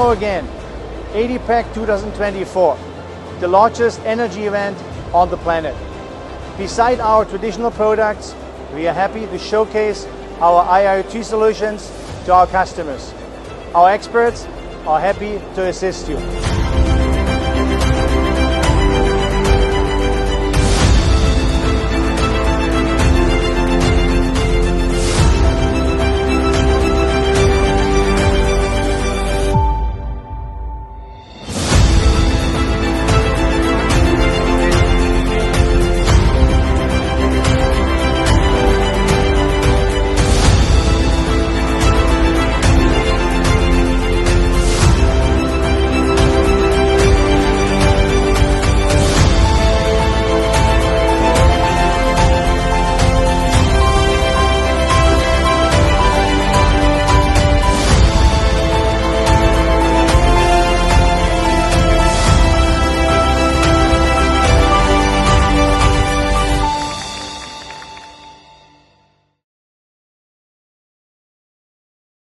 go again. ADIPEC 2024, the largest energy event on the planet. Beside our traditional products, we are happy to showcase our IIoT solutions to our customers. Our experts are happy to assist you.